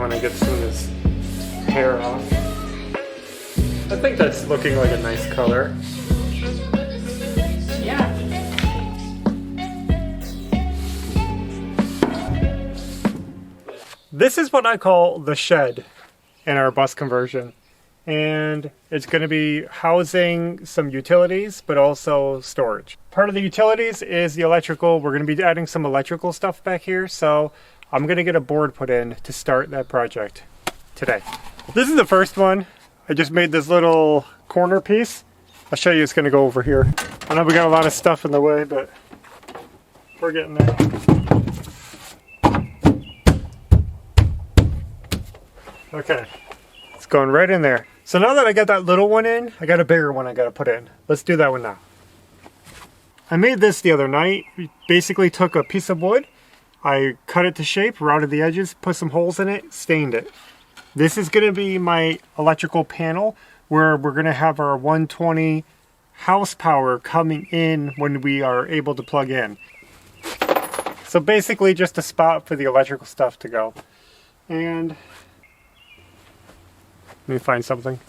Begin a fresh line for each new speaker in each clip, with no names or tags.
want to get some of this hair off. I think that's looking like a nice color.
Yeah.
This is what I call the shed in our bus conversion. And it's going to be housing some utilities, but also storage. Part of the utilities is the electrical. We're going to be adding some electrical stuff back here, so I'm going to get a board put in to start that project today. This is the first one. I just made this little corner piece. I'll show you. It's going to go over here. I know we got a lot of stuff in the way, but we're getting there. Okay, it's going right in there. So now that I got that little one in, I got a bigger one I got to put in. Let's do that one now. I made this the other night. We basically took a piece of wood, I cut it to shape, routed the edges, put some holes in it, stained it. This is going to be my electrical panel where we're going to have our 120 house power coming in when we are able to plug in. So basically just a spot for the electrical stuff to go. And let me find something.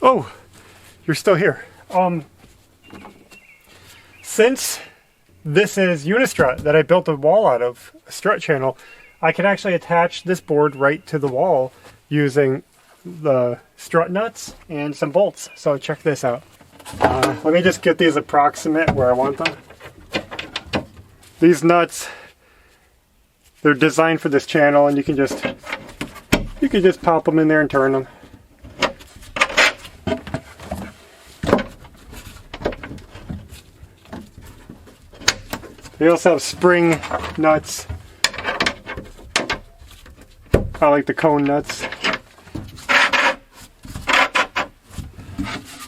Oh, you're still here. Since this is Unistrut that I built a wall out of, a strut channel, I can actually attach this board right to the wall using the strut nuts and some bolts. So check this out. Let me just get these approximate where I want them. These nuts, they're designed for this channel, and you can just pop them in there and turn them. They also have spring nuts. I like the cone nuts.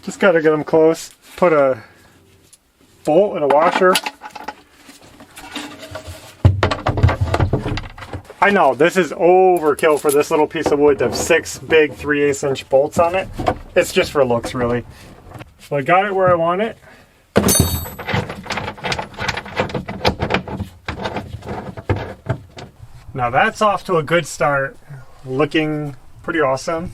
Just gotta get them close. Put a bolt and a washer. I know, this is overkill for this little piece of wood to have 6 big 3/8 inch bolts on it. It's just for looks, really. So I got it where I want it. Now that's off to a good start. Looking pretty awesome.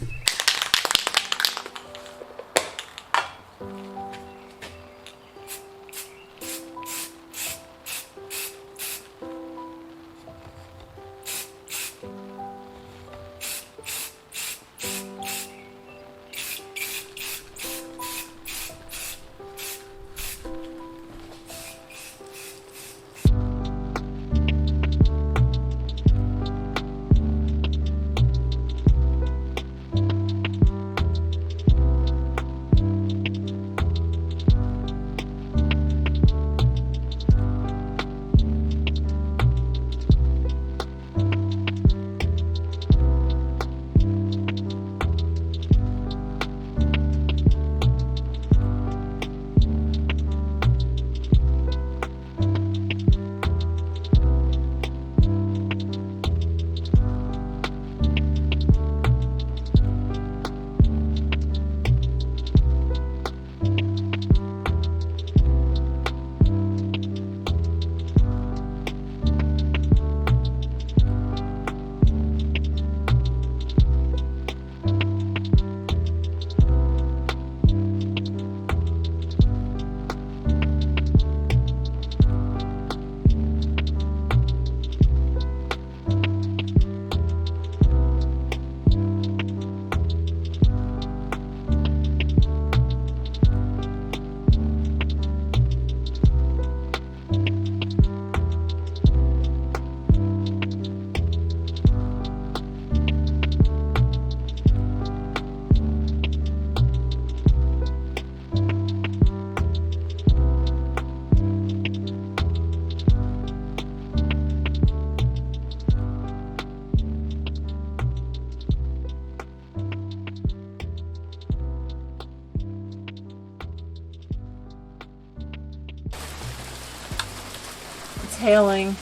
Hailing.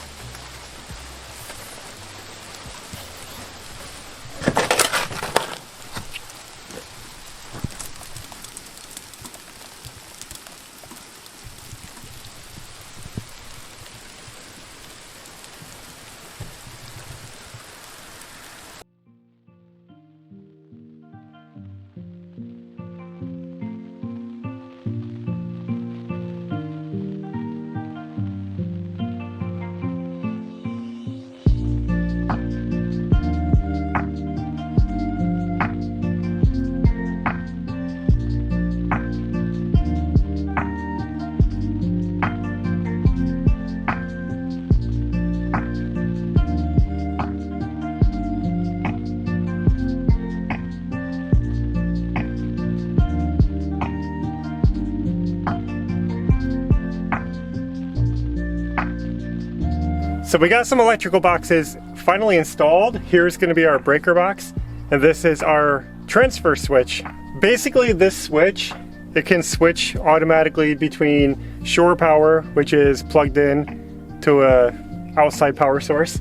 So we got some electrical boxes finally installed. Here's going to be our breaker box, and this is our transfer switch. Basically this switch, it can switch automatically between shore power, which is plugged in to a outside power source,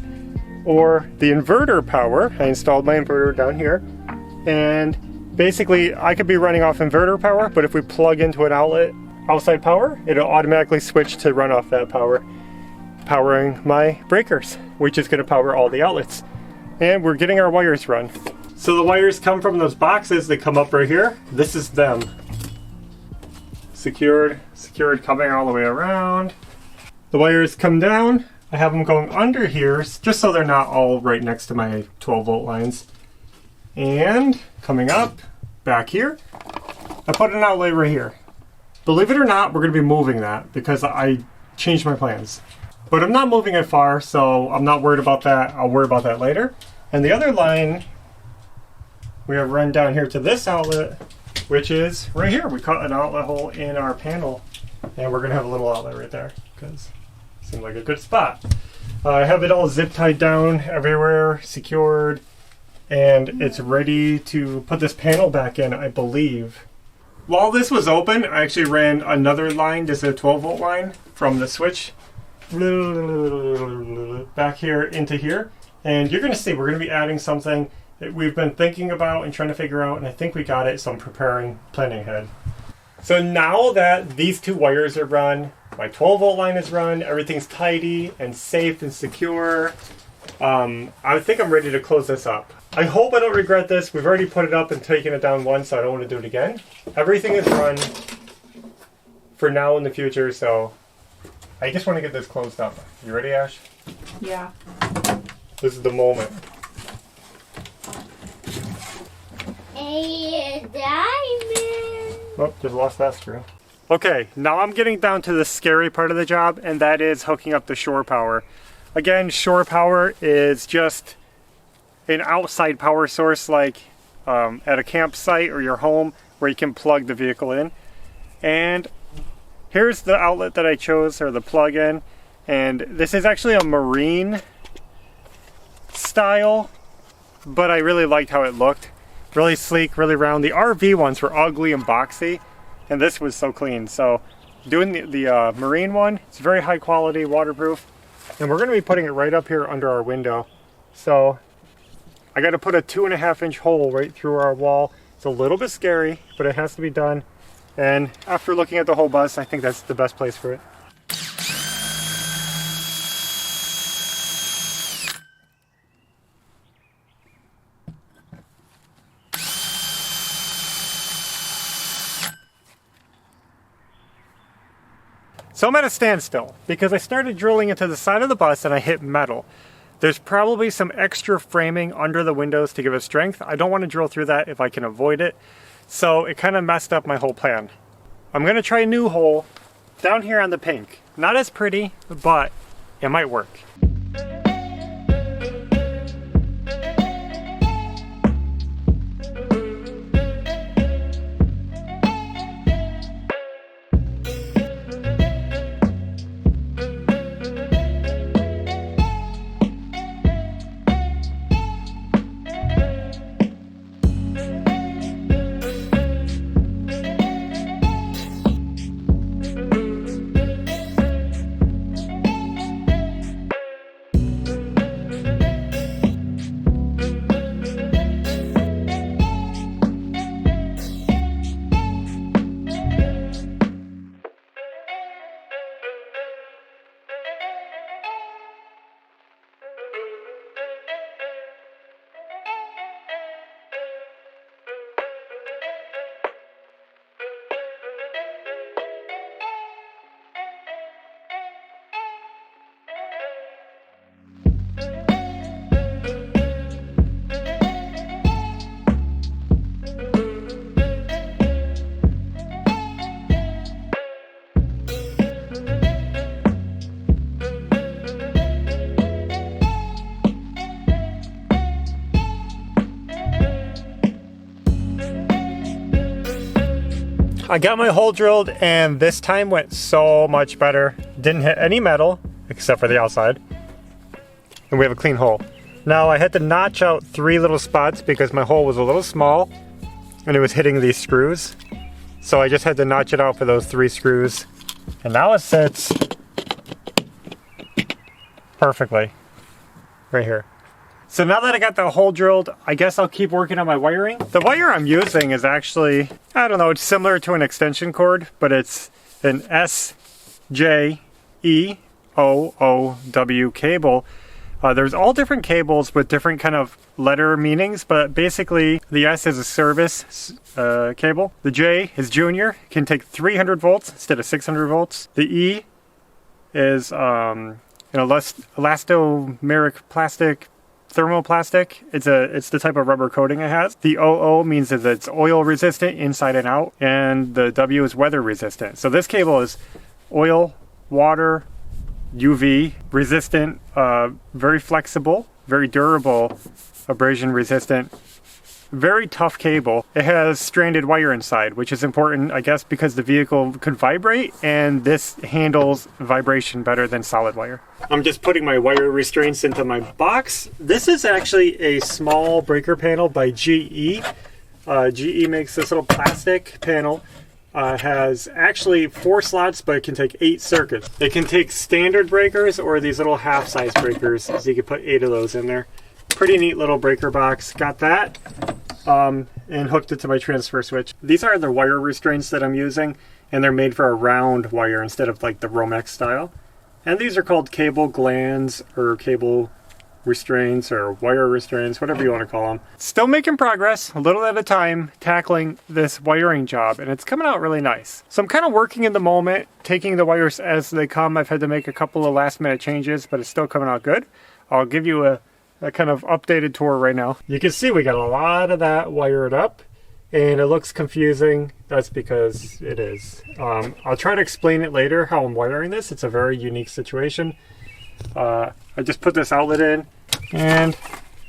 or the inverter power. I installed my inverter down here, and basically I could be running off inverter power, but if we plug into an outlet outside power, it'll automatically switch to run off that power, powering my breakers, which is going to power all the outlets. And we're getting our wires run. So the wires come from those boxes that come up right here. This is them. Secured coming all the way around. The wires come down. I have them going under here just so they're not all right next to my 12-volt lines. And coming up back here, I put an outlet right here. Believe it or not, we're going to be moving that because I changed my plans. But I'm not moving it far, so I'm not worried about that. I'll worry about that later. And the other line, we have run down here to this outlet, which is right here. We cut an outlet hole in our panel, and we're going to have a little outlet right there because it seemed like a good spot. I have it all zip tied down everywhere, secured, and it's ready to put this panel back in, I believe. While this was open, I actually ran another line, just a 12-volt line from the switch back here into here. And you're going to see we're going to be adding something that we've been thinking about and trying to figure out, and I think we got it, so I'm planning ahead. So now that these two wires are run, my 12-volt line is run, everything's tidy and safe and secure, I think I'm ready to close this up. I hope I don't regret this. We've already put it up and taken it down once, so I don't want to do it again. Everything is run for now and the future, so I just want to get this closed up. You ready, Ash?
Yeah.
This is the moment.
A diamond.
Oh, just lost that screw. Okay, now I'm getting down to the scary part of the job, and that is hooking up the shore power. Again, shore power is just an outside power source like at a campsite or your home where you can plug the vehicle in. And here's the outlet that I chose, or the plug-in, and this is actually a marine style, but I really liked how it looked. Really sleek, really round. The RV ones were ugly and boxy, and this was so clean. So doing the marine one, it's very high quality, waterproof, and we're going to be putting it right up here under our window. So I got to put a 2.5-inch hole right through our wall. It's a little bit scary, but it has to be done. And after looking at the whole bus, I think that's the best place for it. So I'm at a standstill because I started drilling into the side of the bus and I hit metal. There's probably some extra framing under the windows to give it strength. I don't want to drill through that if I can avoid it. So it kind of messed up my whole plan. I'm going to try a new hole down here on the pink. Not as pretty, but it might work. I got my hole drilled and this time went so much better. Didn't hit any metal except for the outside. and we have a clean hole. Now I had to notch out 3 little spots because my hole was a little small and it was hitting these screws. So I just had to notch it out for those 3 screws. And now it sits perfectly right here. So now that I got the hole drilled, I guess I'll keep working on my wiring. The wire I'm using is actually, I don't know, it's similar to an extension cord, but it's an SJEOOW cable. There's all different cables with different kind of letter meanings, but basically the S is a service cable. The J is junior, can take 300 volts instead of 600 volts. The E is an elastomeric plastic, thermoplastic. It's the type of rubber coating it has. The OO means that it's oil resistant inside and out, and the W is weather resistant. So this cable is oil, water, UV resistant, very flexible, very durable, abrasion resistant, very tough cable. It has stranded wire inside, which is important, I guess, because the vehicle could vibrate, and this handles vibration better than solid wire. I'm just putting my wire restraints into my box. This is actually a small breaker panel by GE. GE makes this little plastic panel. Has actually 4 slots, but it can take 8 circuits. It can take standard breakers or these little half-size breakers, so you can put 8 of those in there. Pretty neat little breaker box. Got that, and hooked it to my transfer switch. These are the wire restraints that I'm using, and they're made for a round wire instead of like the Romex style. And these are called cable glands or cable restraints or wire restraints, whatever you want to call them. Still making progress, a little at a time, tackling this wiring job, and it's coming out really nice. So I'm kind of working in the moment, taking the wires as they come. I've had to make a couple of last minute changes, but it's still coming out good. I'll give you a kind of updated tour right now. You can see we got a lot of that wired up, and it looks confusing. That's because it is. I'll try to explain it later how I'm wiring this. It's a very unique situation. I just put this outlet in, and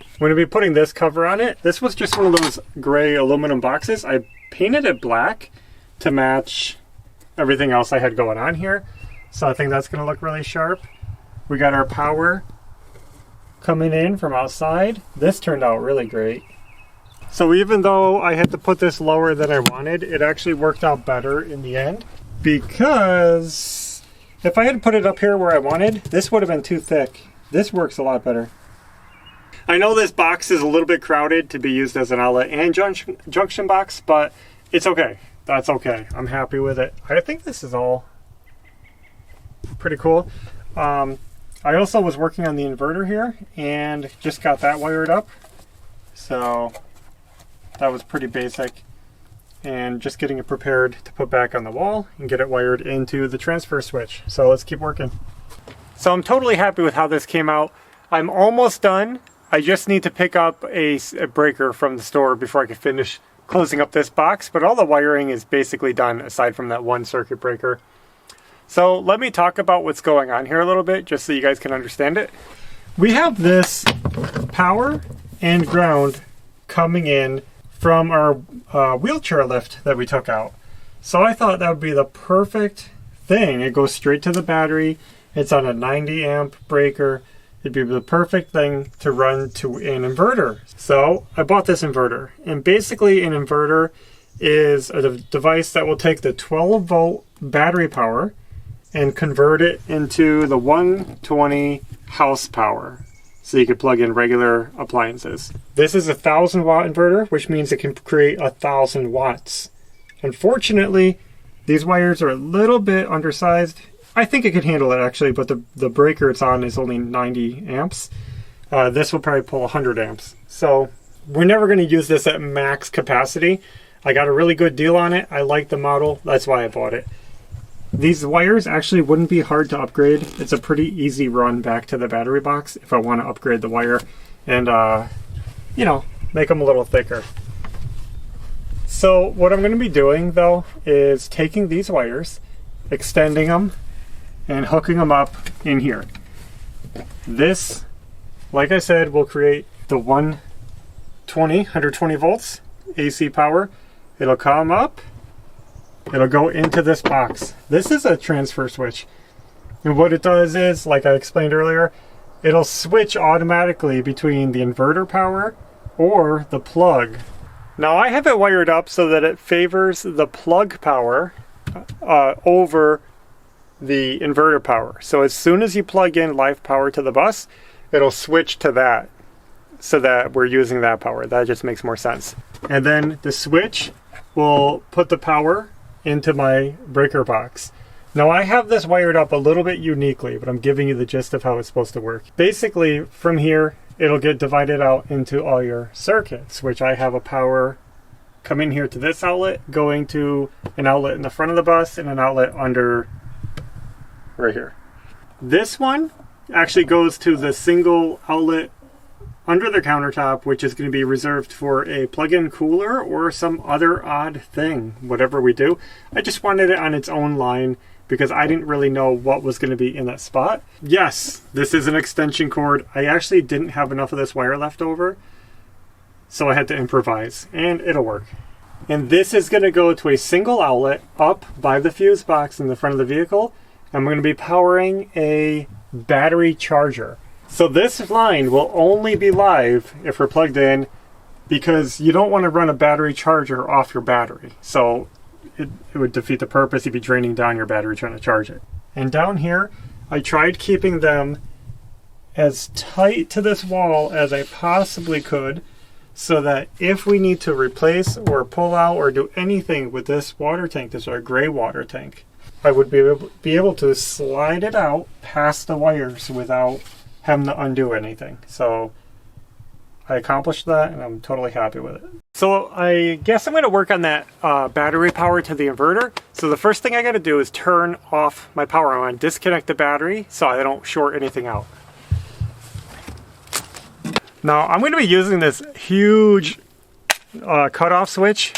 I'm going to be putting this cover on it. This was just one of those gray aluminum boxes. I painted it black to match everything else I had going on here. So I think that's going to look really sharp. We got our power coming in from outside. This turned out really great. So even though I had to put this lower than I wanted, it actually worked out better in the end, because if I had put it up here where I wanted, this would have been too thick. This works a lot better. I know this box is a little bit crowded to be used as an outlet and junction box, but it's okay. That's okay. I'm happy with it. I think this is all pretty cool. I also was working on the inverter here and just got that wired up. So that was pretty basic. And just getting it prepared to put back on the wall and get it wired into the transfer switch. So let's keep working. So I'm totally happy with how this came out. I'm almost done. I just need to pick up a breaker from the store before I can finish closing up this box, but all the wiring is basically done aside from that one circuit breaker. So let me talk about what's going on here a little bit, just so you guys can understand it. We have this power and ground coming in from our wheelchair lift that we took out. So I thought that would be the perfect thing. It goes straight to the battery. It's on a 90 amp breaker. It'd be the perfect thing to run to an inverter. So I bought this inverter, and basically an inverter is a device that will take the 12 volt battery power and convert it into the 120 house power, so you could plug in regular appliances. This is a 1000 watt inverter, which means it can create 1000 watts. Unfortunately, these wires are a little bit undersized. I think it could handle it actually, but the breaker it's on is only 90 amps. This will probably pull 100 amps. So we're never going to use this at max capacity. I got a really good deal on it. I like the model. That's why I bought it. These wires actually wouldn't be hard to upgrade. It's a pretty easy run back to the battery box if I want to upgrade the wire and, you know, make them a little thicker. So what I'm going to be doing though is taking these wires, extending them, and hooking them up in here. This, like I said, will create the 120 volts AC power. It'll come up, it'll go into this box. This is a transfer switch. And what it does is, like I explained earlier, it'll switch automatically between the inverter power or the plug. Now I have it wired up so that it favors the plug power over the inverter power. So as soon as you plug in live power to the bus, it'll switch to that so that we're using that power. That just makes more sense. And then the switch will put the power into my breaker box. Now I have this wired up a little bit uniquely, but I'm giving you the gist of how it's supposed to work. Basically, from here, it'll get divided out into all your circuits, which I have a power coming here to this outlet, going to an outlet in the front of the bus and an outlet under right here. This one actually goes to the single outlet under the countertop, which is going to be reserved for a plug-in cooler or some other odd thing, whatever we do. I just wanted it on its own line because I didn't really know what was going to be in that spot. Yes, this is an extension cord. I actually didn't have enough of this wire left over, so I had to improvise, and it'll work. And this is going to go to a single outlet up by the fuse box in the front of the vehicle. I'm going to be powering a battery charger. So this line will only be live if we're plugged in, because you don't want to run a battery charger off your battery. So it would defeat the purpose. You'd be draining down your battery trying to charge it. And down here, I tried keeping them as tight to this wall as I possibly could, so that if we need to replace or pull out or do anything with this water tank, this is our gray water tank, I would be able to slide it out past the wires without having to undo anything. So I accomplished that, and I'm totally happy with it. So I guess I'm going to work on that battery power to the inverter. So the first thing I got to do is turn off my power. I want to disconnect the battery so I don't short anything out. Now I'm going to be using this huge cutoff switch.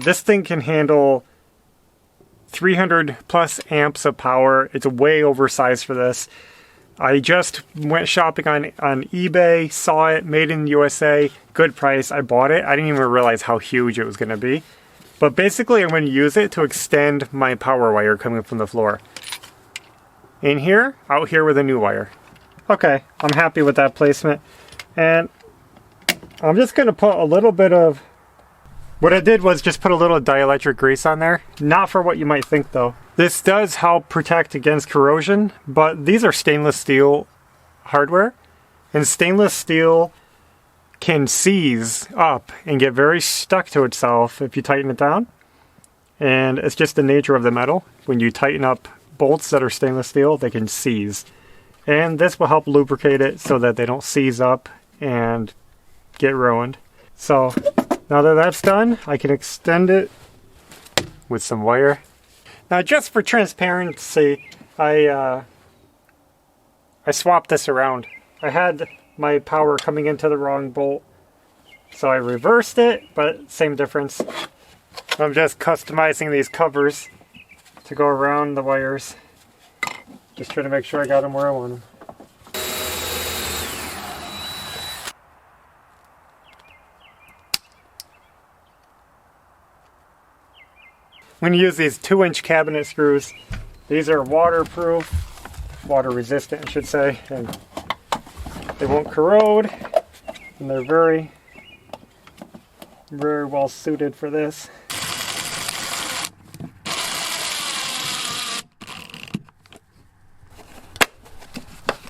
This thing can handle 300 plus amps of power. It's way oversized for this. I just went shopping on eBay, saw it, made in the USA, good price. I bought it. I didn't even realize how huge it was going to be. But basically I'm going to use it to extend my power wire coming from the floor. In here, out here with a new wire. Okay, I'm happy with that placement. And I'm just going to put a little bit of... What I did was just put a little dielectric grease on there. Not for what you might think though. This does help protect against corrosion, but these are stainless steel hardware. And stainless steel can seize up and get very stuck to itself if you tighten it down. And it's just the nature of the metal. When you tighten up bolts that are stainless steel, they can seize. And this will help lubricate it so that they don't seize up and get ruined. So now that that's done, I can extend it with some wire. Now just for transparency, I swapped this around. I had my power coming into the wrong bolt, so I reversed it, but same difference. I'm just customizing these covers to go around the wires. Just trying to make sure I got them where I want them. I'm going to use these 2-inch cabinet screws. These are waterproof, water resistant I should say, and they won't corrode, and they're very, very well suited for this.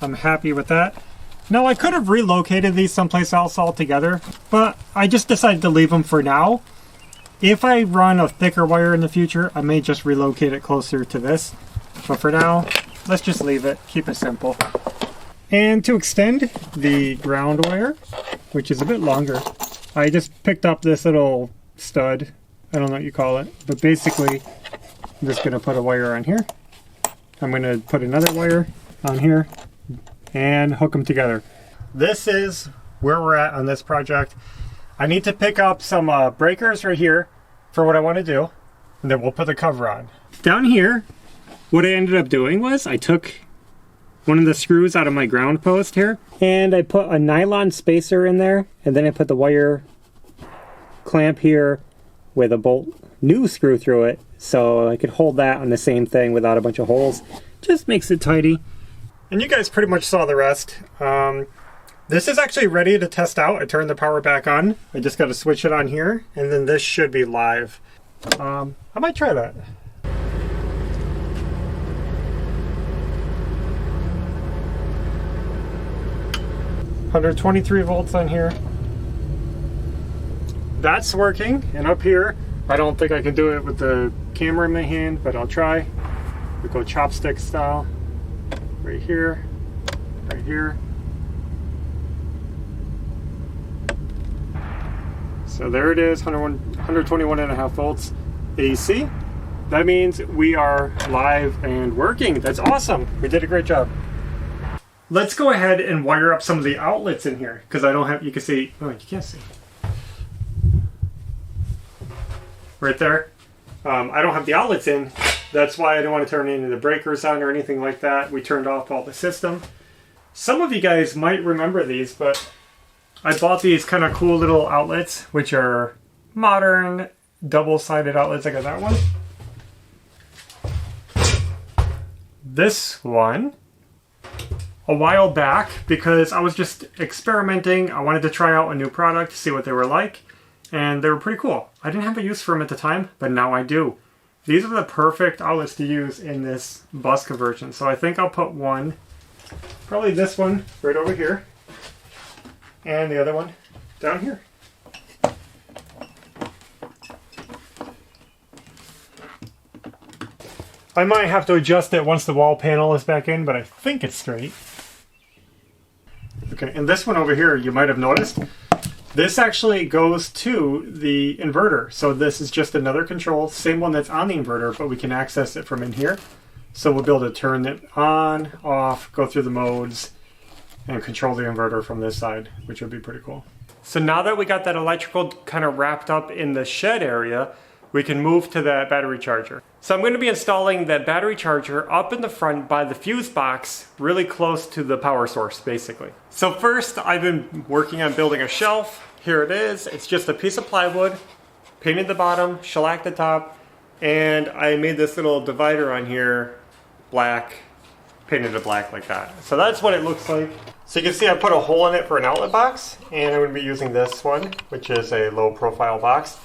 I'm happy with that. Now I could have relocated these someplace else altogether, but I just decided to leave them for now. If I run a thicker wire in the future, I may just relocate it closer to this. But for now, let's just leave it, keep it simple. And to extend the ground wire, which is a bit longer, I just picked up this little stud. I don't know what you call it, but basically I'm just going to put a wire on here. I'm going to put another wire on here and hook them together. This is where we're at on this project. I need to pick up some breakers right here for what I want to do, and then we'll put the cover on. Down here, what I ended up doing was I took one of the screws out of my ground post here, and I put a nylon spacer in there, and then I put the wire clamp here with a bolt new screw through it, so I could hold that on the same thing without a bunch of holes. Just makes it tidy. And you guys pretty much saw the rest. This is actually ready to test out. I turned the power back on. I just got to switch it on here, and then this should be live. I might try that. $123 volts on here. That's working, and up here, I don't think I can do it with the camera in my hand, but I'll try. We go chopstick style. Right here, right here. So there it is, 121.5 volts AC. That means we are live and working. That's awesome. We did a great job. Let's go ahead and wire up some of the outlets in here, because I don't have, you can see, oh, you can't see. Right there. I don't have the outlets in. That's why I didn't want to turn any of the breakers on or anything like that. We turned off all the system. Some of you guys might remember these, but I bought these kind of cool little outlets, which are modern double-sided outlets. I got that one. This one, a while back, because I was just experimenting. I wanted to try out a new product, see what they were like, and they were pretty cool. I didn't have a use for them at the time, but now I do. These are the perfect outlets to use in this bus conversion. So I think I'll put one, probably this one right over here, and the other one down here. I might have to adjust it once the wall panel is back in, but I think it's straight. Okay, and this one over here, you might have noticed, this actually goes to the inverter. So this is just another control, same one that's on the inverter, but we can access it from in here. So we'll be able to turn it on, off, go through the modes, and control the inverter from this side, which would be pretty cool. So now that we got that electrical kind of wrapped up in the shed area, we can move to that battery charger. So I'm going to be installing that battery charger up in the front by the fuse box, really close to the power source, basically. So first, I've been working on building a shelf. Here it is. It's just a piece of plywood, painted the bottom, shellacked the top, and I made this little divider on here, black, painted it black like that. So that's what it looks like. So you can see I put a hole in it for an outlet box, and I'm going to be using this one, which is a low profile box.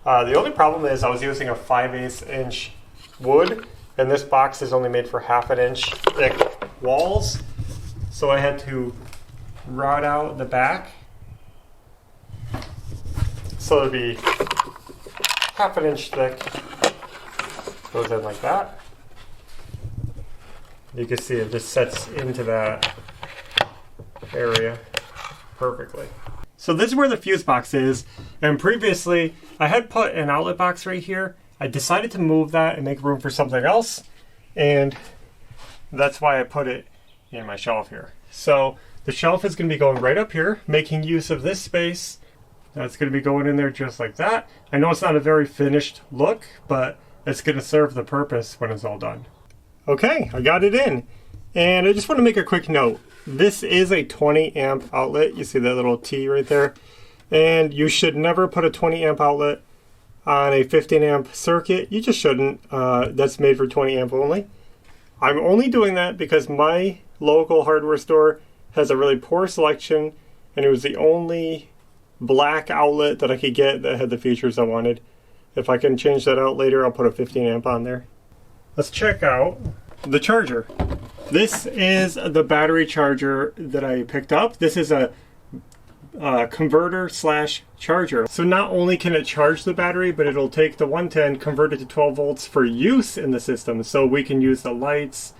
The only problem is I was using a 5/8 inch wood, and this box is only made for 1/2 inch thick walls. So I had to rod out the back. So it'd be 1/2 inch thick. Goes in like that. You can see it just sets into that area perfectly. So this is where the fuse box is, and previously I had put an outlet box right here. I decided to move that and make room for something else, and that's why I put it in my shelf here. So the shelf is going to be going right up here, making use of this space. That's going to be going in there just like that. I know it's not a very finished look, but it's going to serve the purpose when it's all done. Okay, I got it in, and I just want to make a quick note. This is a 20 amp outlet. You see that little T right there? And you should never put a 20 amp outlet on a 15 amp circuit. You just shouldn't. That's made for 20 amp only. I'm only doing that because my local hardware store has a really poor selection, and it was the only black outlet that I could get that had the features I wanted. If I can change that out later, I'll put a 15 amp on there. Let's check out the charger. This is the battery charger that I picked up. This is a converter slash charger. So not only can it charge the battery, but it'll take the 110, convert it to 12 volts for use in the system. So we can use the lights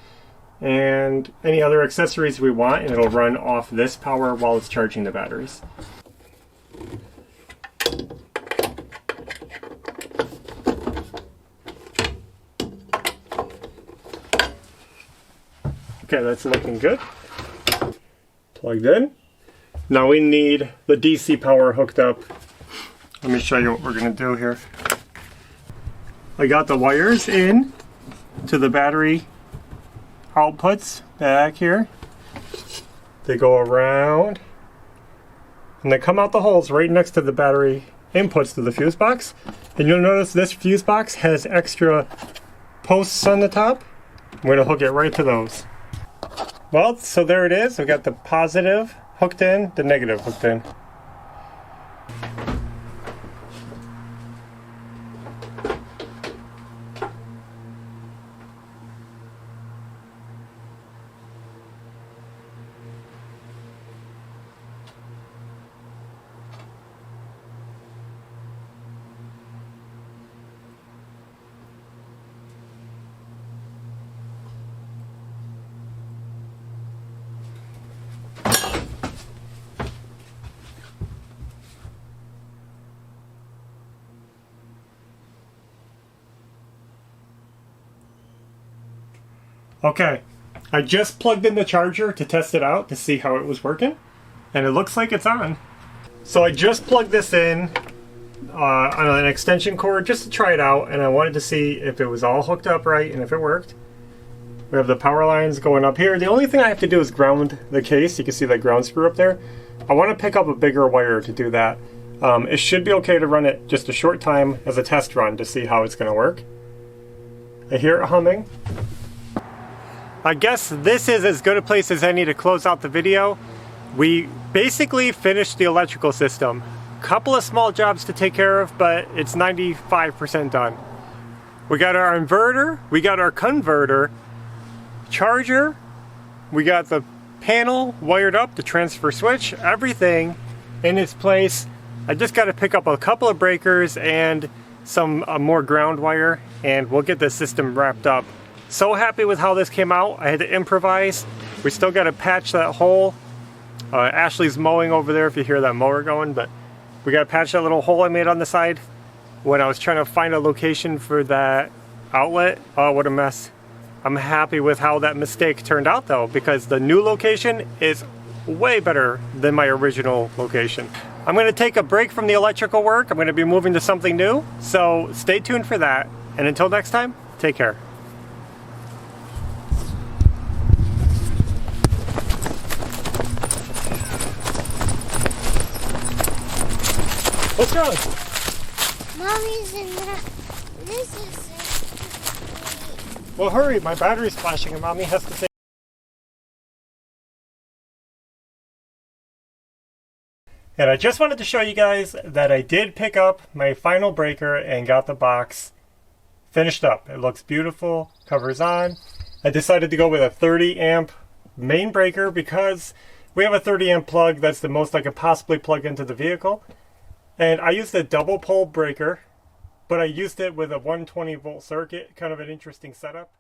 and any other accessories we want, and it'll run off this power while it's charging the batteries. Okay, that's looking good. Plugged in. Now we need the DC power hooked up. Let me show you what we're going to do here. I got the wires in to the battery outputs back here. They go around and they come out the holes right next to the battery inputs to the fuse box. And you'll notice this fuse box has extra posts on the top. I'm going to hook it right to those. Well, so there it is. We got the positive hooked in, the negative hooked in. Okay, I just plugged in the charger to test it out to see how it was working, and it looks like it's on. So I just plugged this in on an extension cord just to try it out, and I wanted to see if it was all hooked up right and if it worked. We have the power lines going up here. The only thing I have to do is ground the case. You can see that ground screw up there. I want to pick up a bigger wire to do that. It should be okay to run it just a short time as a test run to see how it's going to work. I hear it humming. I guess this is as good a place as any to close out the video. We basically finished the electrical system. Couple of small jobs to take care of, but it's 95% done. We got our inverter, we got our converter, charger, we got the panel wired up, the transfer switch, everything in its place. I just got to pick up a couple of breakers and some more ground wire, and we'll get the system wrapped up. So happy with how this came out. I had to improvise. We still got to patch that hole. Ashley's mowing over there if you hear that mower going, but we got to patch that little hole I made on the side when I was trying to find a location for that outlet. Oh, what a mess. I'm happy with how that mistake turned out though, because the new location is way better than my original location. I'm going to take a break from the electrical work. I'm going to be moving to something new, so stay tuned for that. And until next time, take care. What's wrong?
Mommy's in that. This is.
Well, hurry, my battery's flashing and Mommy has to say. And I just wanted to show you guys that I did pick up my final breaker and got the box finished up. It looks beautiful, covers on. I decided to go with a 30 amp main breaker because we have a 30 amp plug. That's the most I could possibly plug into the vehicle. And I used a double pole breaker, but I used it with a 120 volt circuit, kind of an interesting setup.